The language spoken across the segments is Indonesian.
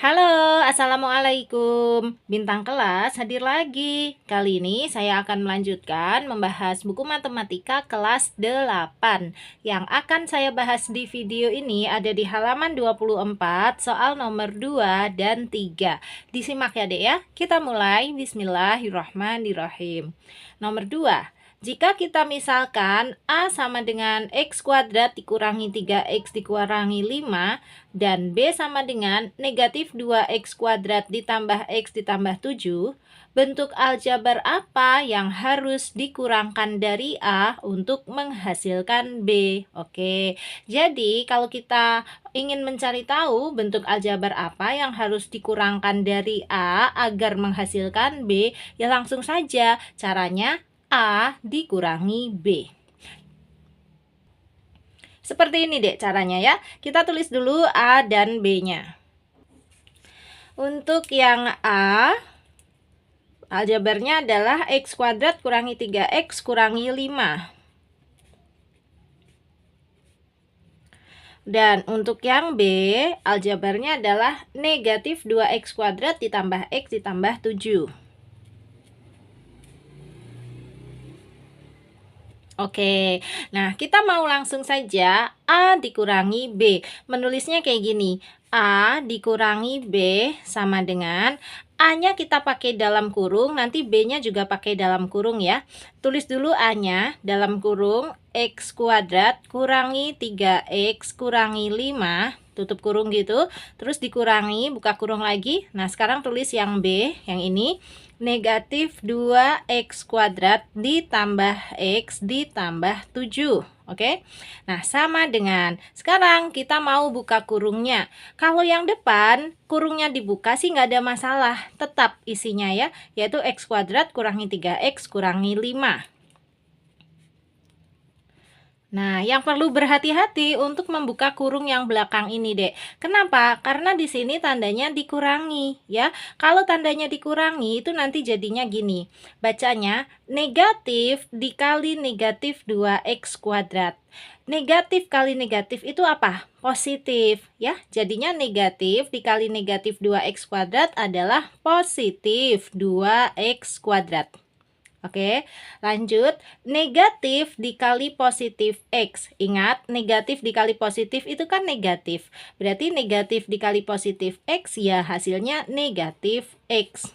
Halo, assalamualaikum. Bintang kelas hadir lagi. Kali ini saya akan melanjutkan membahas buku matematika kelas 8. Yang akan saya bahas di video ini ada di halaman 24, soal nomor 2 dan 3. Disimak ya, Dek ya. Kita mulai. Bismillahirrahmanirrahim. Nomor 2. Jika kita misalkan A sama dengan X kuadrat dikurangi 3X dikurangi 5 dan B sama dengan negatif 2X kuadrat ditambah X ditambah 7, bentuk aljabar apa yang harus dikurangkan dari A untuk menghasilkan B? Oke, jadi kalau kita ingin mencari tahu bentuk aljabar apa yang harus dikurangkan dari A agar menghasilkan B, ya langsung saja caranya A dikurangi B. Seperti ini dek caranya ya. Kita tulis dulu A dan B-nya. Untuk yang A, aljabarnya adalah X kuadrat kurangi 3X kurangi 5. Dan untuk yang B, aljabarnya adalah negatif 2X kuadrat ditambah X ditambah 7. Oke, nah kita mau langsung saja A dikurangi B. Menulisnya kayak gini, A dikurangi B sama dengan A-nya kita pakai dalam kurung, nanti B-nya juga pakai dalam kurung ya. Tulis dulu A-nya dalam kurung X kuadrat kurangi 3X kurangi 5, tutup kurung gitu, terus dikurangi, buka kurung lagi. Nah sekarang tulis yang B, yang ini negatif 2X kuadrat ditambah X ditambah 7. Oke, nah sama dengan sekarang kita mau buka kurungnya. Kalau yang depan kurungnya dibuka sih nggak ada masalah, tetap isinya ya, yaitu X kuadrat kurangi 3X kurangi 5. Nah, yang perlu berhati-hati untuk membuka kurung yang belakang ini, Dek. Kenapa? Karena di sini tandanya dikurangi, ya. Kalau tandanya dikurangi, itu nanti jadinya gini. Bacanya, negatif dikali negatif 2X kuadrat. Negatif kali negatif itu apa? Positif, ya. Jadinya negatif dikali negatif 2X kuadrat adalah positif 2X kuadrat. Oke, lanjut. Negatif dikali positif X. Ingat, negatif dikali positif itu kan negatif. Berarti negatif dikali positif X ya hasilnya negatif X.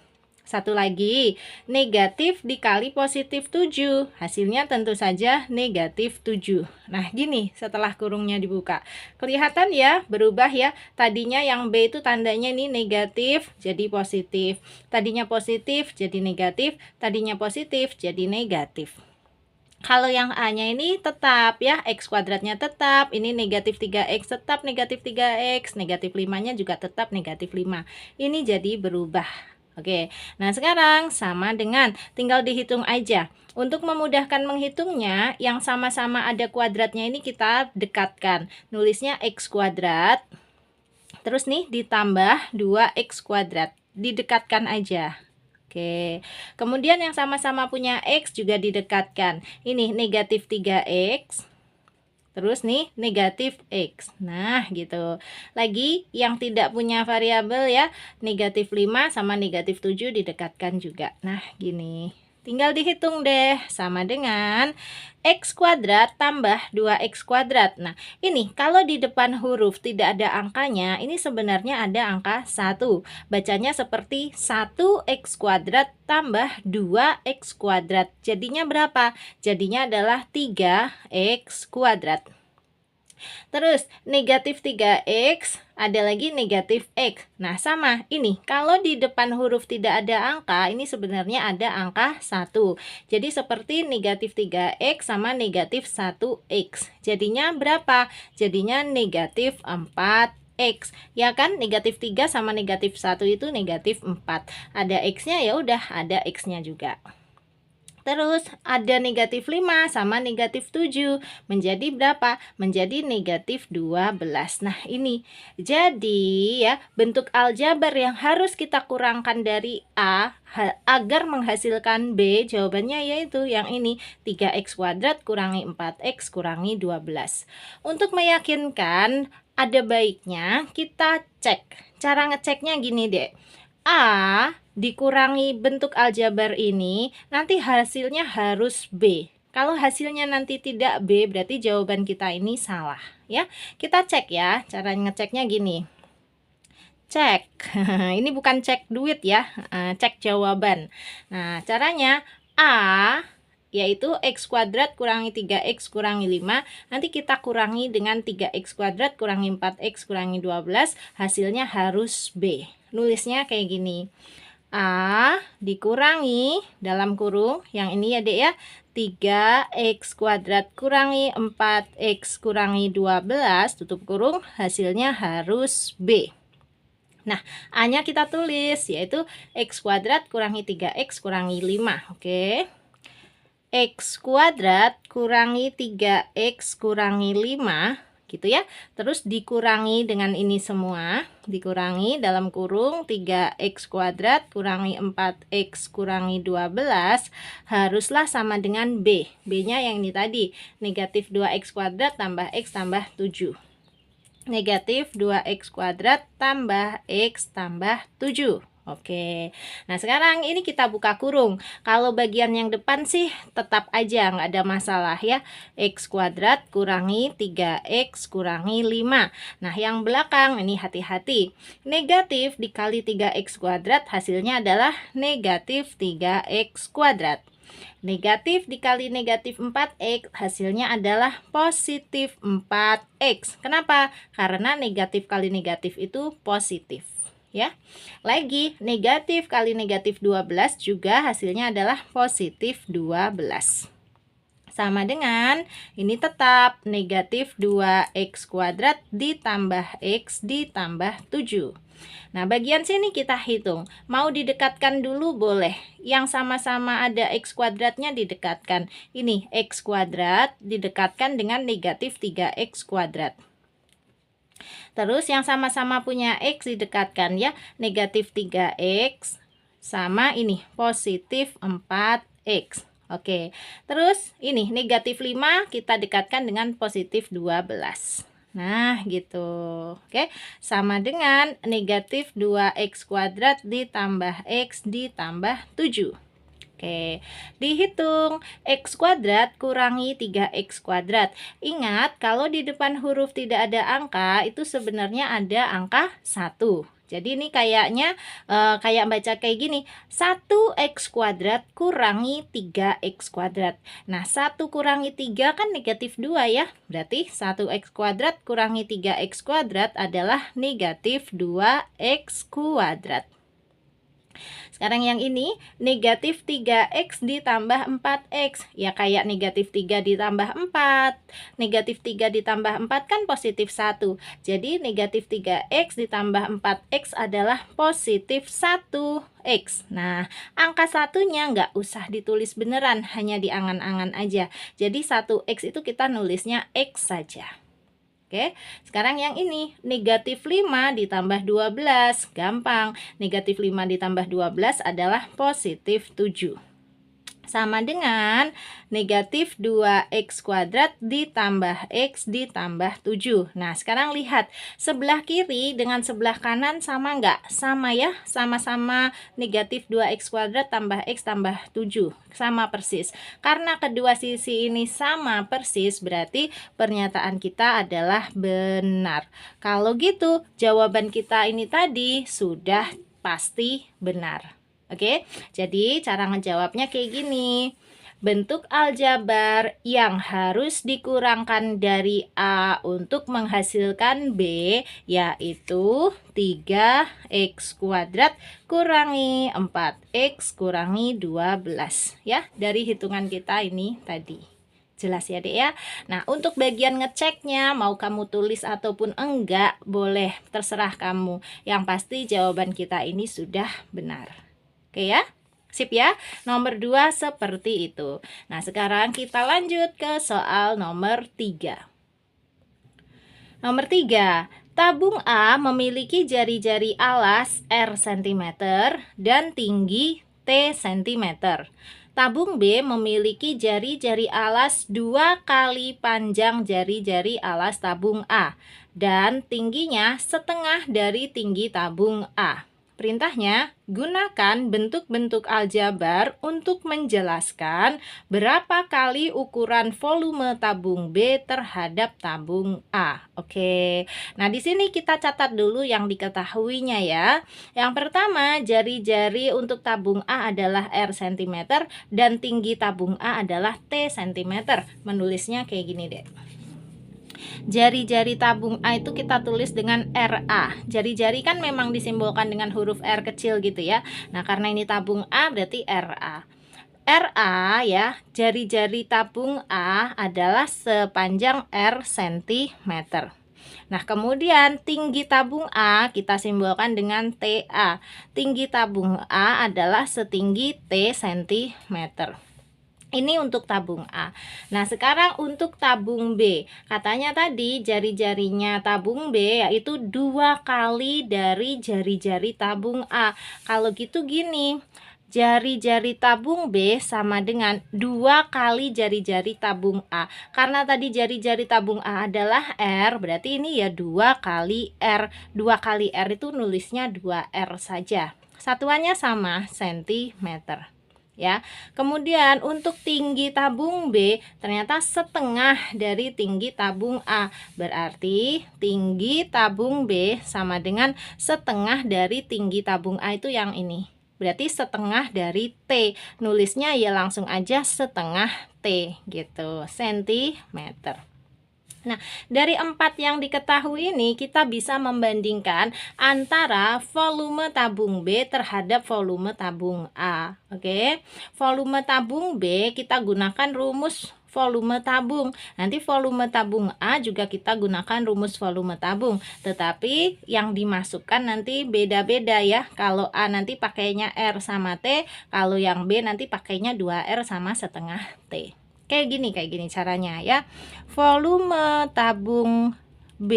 Satu lagi, negatif dikali positif 7. Hasilnya tentu saja negatif 7. Nah, gini setelah kurungnya dibuka. Kelihatan ya, berubah ya. Tadinya yang B itu tandanya ini negatif, jadi positif. Tadinya positif, jadi negatif. Tadinya positif, jadi negatif. Kalau yang A-nya ini tetap ya, X kuadratnya tetap, ini negatif 3X tetap negatif 3X, negatif 5-nya juga tetap negatif 5. Ini jadi berubah. Oke, nah sekarang sama dengan tinggal dihitung aja. Untuk memudahkan menghitungnya, yang sama-sama ada kuadratnya ini kita dekatkan. Nulisnya X kuadrat, terus nih ditambah 2X kuadrat. Didekatkan aja. Oke, kemudian yang sama-sama punya X juga didekatkan. Ini negatif 3X. Terus nih negatif X. Nah gitu. Lagi yang tidak punya variabel ya, negatif 5 sama negatif 7 didekatkan juga. Nah gini. Tinggal dihitung deh, sama dengan X kuadrat tambah 2X kuadrat. Nah ini kalau di depan huruf tidak ada angkanya, ini sebenarnya ada angka 1. Bacanya seperti 1X kuadrat tambah 2X kuadrat. Jadinya berapa? Jadinya adalah 3X kuadrat. Terus negatif 3X, ada lagi negatif X. Nah sama, ini kalau di depan huruf tidak ada angka, ini sebenarnya ada angka 1. Jadi seperti negatif 3X sama negatif 1X. Jadinya berapa? Jadinya negatif 4X. Ya kan, negatif 3 sama negatif 1 itu negatif 4. Ada X-nya ya udah, ada X-nya juga. Terus ada negatif 5 sama negatif 7. Menjadi berapa? Menjadi negatif 12. Nah ini. Jadi ya bentuk aljabar yang harus kita kurangkan dari A agar menghasilkan B, jawabannya yaitu yang ini. 3X kuadrat kurangi 4X kurangi 12. Untuk meyakinkan, ada baiknya kita cek Cara ngeceknya gini deh. A dikurangi bentuk aljabar ini, nanti hasilnya harus B. Kalau hasilnya nanti tidak B, berarti jawaban kita ini salah, ya. Kita cek ya, cara ngeceknya gini. Cek, ini bukan cek duit ya, cek jawaban. Nah, caranya A yaitu x kuadrat kurangi 3x kurangi 5, nanti kita kurangi dengan 3x kuadrat kurangi 4x kurangi 12, hasilnya harus B. Nulisnya kayak gini. A dikurangi dalam kurung, yang ini ya dek ya, 3x kuadrat kurangi 4x kurangi 12, tutup kurung, hasilnya harus B. Nah, A-nya kita tulis, yaitu x kuadrat kurangi 3x kurangi 5, oke. X kuadrat kurangi 3x kurangi 5, gitu ya. Terus dikurangi dengan ini semua, dikurangi dalam kurung 3x kuadrat kurangi 4x kurangi 12, haruslah sama dengan B. B-nya yang ini tadi, negatif 2x kuadrat tambah x tambah 7. Negatif 2x kuadrat tambah x tambah 7. Oke, nah sekarang ini kita buka kurung. Kalau bagian yang depan sih tetap aja nggak ada masalah ya. X kuadrat kurangi 3x kurangi 5. Nah yang belakang ini hati-hati. Negatif dikali 3x kuadrat hasilnya adalah negatif 3x kuadrat. Negatif dikali negatif 4x hasilnya adalah positif 4x. Kenapa? Karena negatif kali negatif itu positif, ya. Lagi, negatif kali negatif 12 juga hasilnya adalah positif 12. Sama dengan ini tetap negatif 2x kuadrat ditambah x ditambah 7. Nah, bagian sini kita hitung. Mau didekatkan dulu boleh. Yang sama-sama ada x kuadratnya didekatkan. Ini x kuadrat didekatkan dengan negatif 3x kuadrat. Terus yang sama-sama punya x didekatkan ya. Negatif 3x sama ini positif 4x. Oke. Terus ini negatif 5 kita dekatkan dengan positif 12. Nah, gitu. Oke, sama dengan negatif 2x kuadrat ditambah x ditambah 7. Oke, dihitung x kuadrat kurangi 3x kuadrat. Ingat, kalau di depan huruf tidak ada angka, itu sebenarnya ada angka 1. Jadi ini kayaknya kayak baca kayak gini, 1x kuadrat kurangi 3x kuadrat. Nah, 1 kurangi 3 kan negatif 2 ya. Berarti 1x kuadrat kurangi 3x kuadrat adalah negatif 2x kuadrat. Sekarang yang ini negatif 3x ditambah 4x. Ya kayak negatif 3 ditambah 4. Negatif 3 ditambah 4 kan positif 1. Jadi negatif 3x ditambah 4x adalah positif 1x. Nah, angka satunya nggak usah ditulis beneran, hanya diangan-angan aja. Jadi 1x itu kita nulisnya x saja. Oke, sekarang yang ini negatif 5 ditambah 12, gampang. Negatif 5 ditambah 12 adalah positif 7. Sama dengan negatif 2x kuadrat ditambah x ditambah 7. Nah, sekarang lihat sebelah kiri dengan sebelah kanan sama nggak? Sama ya, sama-sama negatif 2x kuadrat tambah x tambah 7. Sama persis. Karena kedua sisi ini sama persis, berarti pernyataan kita adalah benar. Kalau gitu, jawaban kita ini tadi sudah pasti benar. Oke, jadi cara ngejawabnya kayak gini. Bentuk aljabar yang harus dikurangkan dari A untuk menghasilkan B yaitu 3x kuadrat kurangi 4x kurangi 12. Ya, dari hitungan kita ini tadi. Jelas ya dek ya. Nah, untuk bagian ngeceknya mau kamu tulis ataupun enggak boleh, terserah kamu. Yang pasti jawaban kita ini sudah benar. Oke ya, sip ya. Nomor 2 seperti itu. Nah, sekarang kita lanjut ke soal nomor 3. Nomor 3, tabung A memiliki jari-jari alas R cm dan tinggi T cm. Tabung B memiliki jari-jari alas 2 kali panjang jari-jari alas tabung A. dan tingginya setengah dari tinggi tabung A. Perintahnya, gunakan bentuk-bentuk aljabar untuk menjelaskan berapa kali ukuran volume tabung B terhadap tabung A. Oke. Nah, di sini kita catat dulu yang diketahuinya ya. Yang pertama, jari-jari untuk tabung A adalah R cm dan tinggi tabung A adalah T cm. Menulisnya kayak gini deh. Jari-jari tabung A itu kita tulis dengan RA. Jari-jari kan memang disimbolkan dengan huruf R kecil gitu ya. Nah, karena ini tabung A berarti RA. RA ya, jari-jari tabung A adalah sepanjang R cm. Nah, kemudian tinggi tabung A kita simbolkan dengan TA. Tinggi tabung A adalah setinggi T cm. Ini untuk tabung A. Nah, sekarang untuk tabung B. Katanya tadi jari-jarinya tabung B yaitu 2 kali dari jari-jari tabung A. Kalau gitu gini, jari-jari tabung B sama dengan 2 kali jari-jari tabung A. Karena tadi jari-jari tabung A adalah R, berarti ini ya 2 kali R. 2 kali R itu nulisnya 2R saja. Satuannya sama, sentimeter. Ya, kemudian untuk tinggi tabung B ternyata setengah dari tinggi tabung A. Berarti tinggi tabung B sama dengan setengah dari tinggi tabung A itu yang ini. Berarti setengah dari T. Nulisnya ya langsung aja setengah T gitu, sentimeter. Nah, dari 4 yang diketahui ini kita bisa membandingkan antara volume tabung B terhadap volume tabung A. Oke. Volume tabung B kita gunakan rumus volume tabung. Nanti volume tabung A juga kita gunakan rumus volume tabung. Tetapi yang dimasukkan nanti beda-beda ya. Kalau A nanti pakainya R sama T, kalau yang B nanti pakainya 2R sama setengah T. Kayak gini caranya ya. Volume tabung B,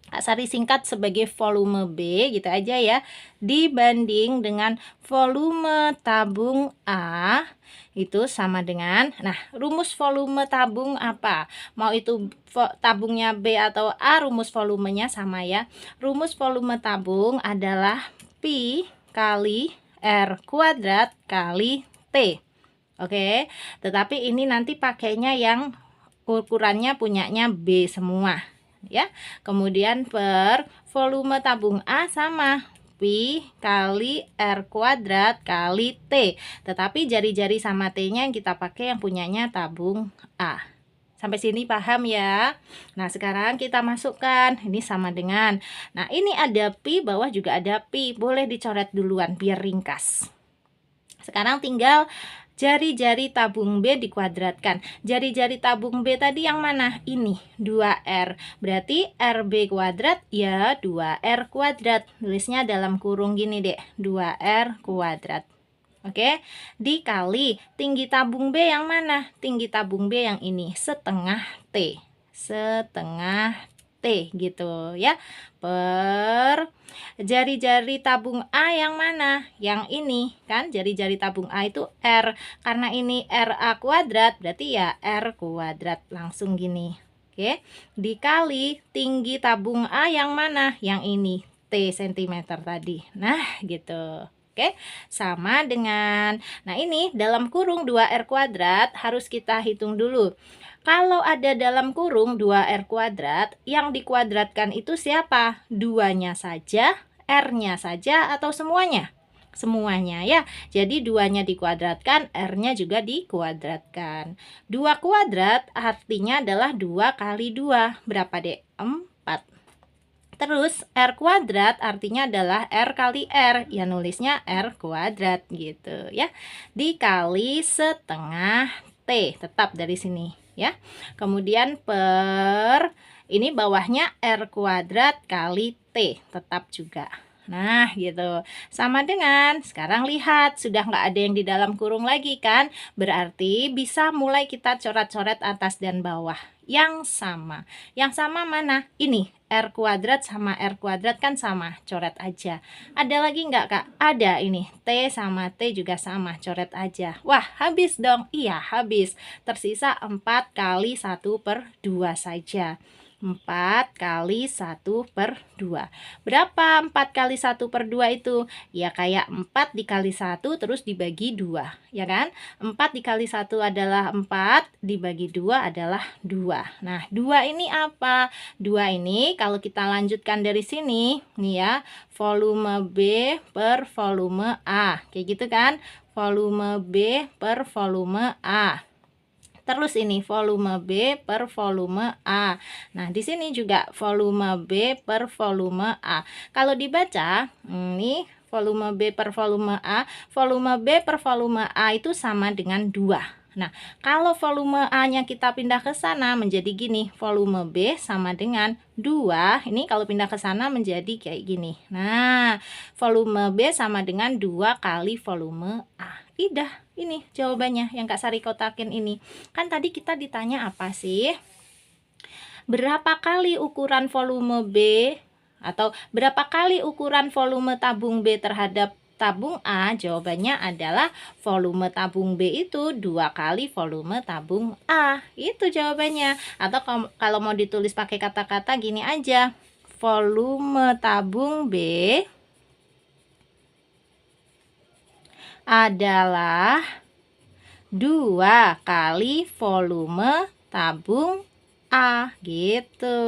Sari singkat sebagai volume B gitu aja ya, dibanding dengan volume tabung A itu sama dengan, nah rumus volume tabung apa? Mau itu tabungnya B atau A, rumus volumenya sama ya. Rumus volume tabung adalah Pi kali R kuadrat kali T. Oke, tetapi ini nanti pakainya yang ukurannya punyanya B semua ya. Kemudian per volume tabung A sama Pi kali R kuadrat kali T. Tetapi jari-jari sama T-nya yang kita pakai yang punyanya tabung A. Sampai sini paham ya. Nah, sekarang kita masukkan. Ini sama dengan. Nah, ini ada Pi, bawah juga ada Pi. Boleh dicoret duluan biar ringkas. Sekarang tinggal jari-jari tabung B dikuadratkan. Jari-jari tabung B tadi yang mana? Ini 2R. Berarti RB kuadrat ya 2R kuadrat. Tulisnya dalam kurung gini deh, 2R kuadrat. Oke, dikali tinggi tabung B yang mana? Tinggi tabung B yang ini, setengah T. Setengah T gitu ya. Per jari-jari tabung A yang mana? Yang ini kan, jari-jari tabung A itu R. Karena ini RA kuadrat berarti ya R kuadrat, langsung gini. Oke, dikali tinggi tabung A yang mana? Yang ini, T cm tadi. Nah, gitu. Oke, sama dengan, nah ini dalam kurung 2R kuadrat harus kita hitung dulu. Kalau ada dalam kurung 2R kuadrat, yang dikuadratkan itu siapa? 2-nya saja, R-nya saja, atau semuanya? Semuanya ya. Jadi 2-nya dikuadratkan, R-nya juga dikuadratkan. 2 kuadrat artinya adalah 2 kali 2. Berapa dek? 4. Terus R kuadrat artinya adalah R kali R, ya nulisnya R kuadrat gitu ya. Dikali setengah T, tetap dari sini ya. Kemudian per, ini bawahnya R kuadrat kali T, tetap juga. Nah gitu, sama dengan, sekarang lihat sudah nggak ada yang di dalam kurung lagi kan. Berarti bisa mulai kita coret-coret atas dan bawah yang sama. Yang sama mana? Ini R kuadrat sama R kuadrat kan sama, coret aja. Ada lagi nggak kak? Ada ini, T sama T juga sama, coret aja. Wah habis dong. Iya habis, tersisa 4 kali 1/2 saja. 4 kali 1/2. Berapa 4 kali 1/2 itu? Ya kayak 4 dikali 1 terus dibagi 2, ya kan? 4 dikali 1 adalah 4, dibagi 2 adalah 2. Nah, 2 ini apa? 2 ini kalau kita lanjutkan dari sini, nih ya, volume B per volume A. Kayak gitu kan? Volume B per volume A. Terus ini volume B per volume A. Nah, di sini juga volume B per volume A. Kalau dibaca, ini volume B per volume A, volume B per volume A itu sama dengan 2. Nah, kalau volume A-nya kita pindah ke sana menjadi gini, volume B sama dengan 2. Ini kalau pindah ke sana menjadi kayak gini. Nah, volume B sama dengan 2 kali volume A. Idah, ini jawabannya yang Kak Sari kotakin ini. Kan tadi kita ditanya apa sih? Berapa kali ukuran volume B atau berapa kali ukuran volume tabung B terhadap tabung A? Jawabannya adalah volume tabung B itu 2 kali volume tabung A. Itu jawabannya. Atau kalau mau ditulis pakai kata-kata gini aja. Volume tabung B adalah 2 kali volume tabung A gitu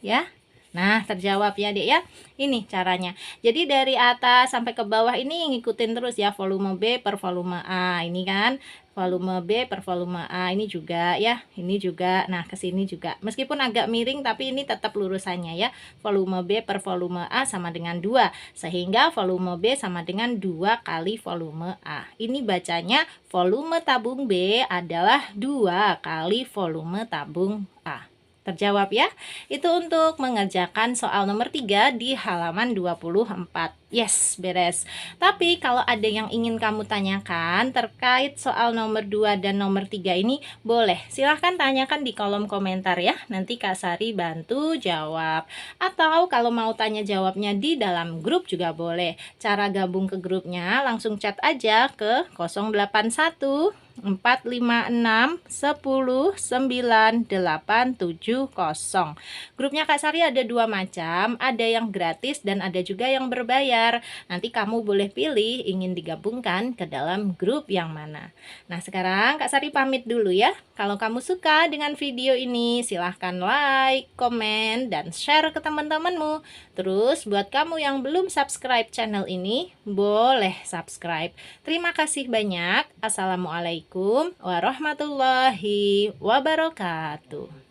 ya. Nah, terjawab ya, Dek ya. Ini caranya. Jadi dari atas sampai ke bawah ini ngikutin terus ya, volume B per volume A. Ini kan volume B per volume A. Ini juga ya, ini juga. Nah, ke sini juga. Meskipun agak miring tapi ini tetap lurusannya ya. Volume B per volume A sama dengan 2. Sehingga volume B sama dengan 2 kali volume A. Ini bacanya volume tabung B adalah 2 kali volume tabung A. Terjawab ya. Itu untuk mengerjakan soal nomor 3 di halaman 24. Yes, beres. Tapi kalau ada yang ingin kamu tanyakan terkait soal nomor 2 dan nomor 3 ini, boleh. Silahkan tanyakan di kolom komentar ya. Nanti Kak Sari bantu jawab. Atau kalau mau tanya jawabnya di dalam grup juga boleh. Cara gabung ke grupnya langsung chat aja ke 081 456 10 9 8 7 0. Grupnya Kak Sari ada 2 macam, ada yang gratis dan ada juga yang berbayar. Nanti kamu boleh pilih ingin digabungkan ke dalam grup yang mana. Nah, sekarang Kak Sari pamit dulu ya. Kalau kamu suka dengan video ini, silahkan like, komen, dan share ke teman-temanmu. Terus buat kamu yang belum subscribe channel ini, boleh subscribe. Terima kasih banyak. Assalamualaikum warahmatullahi wabarakatuh.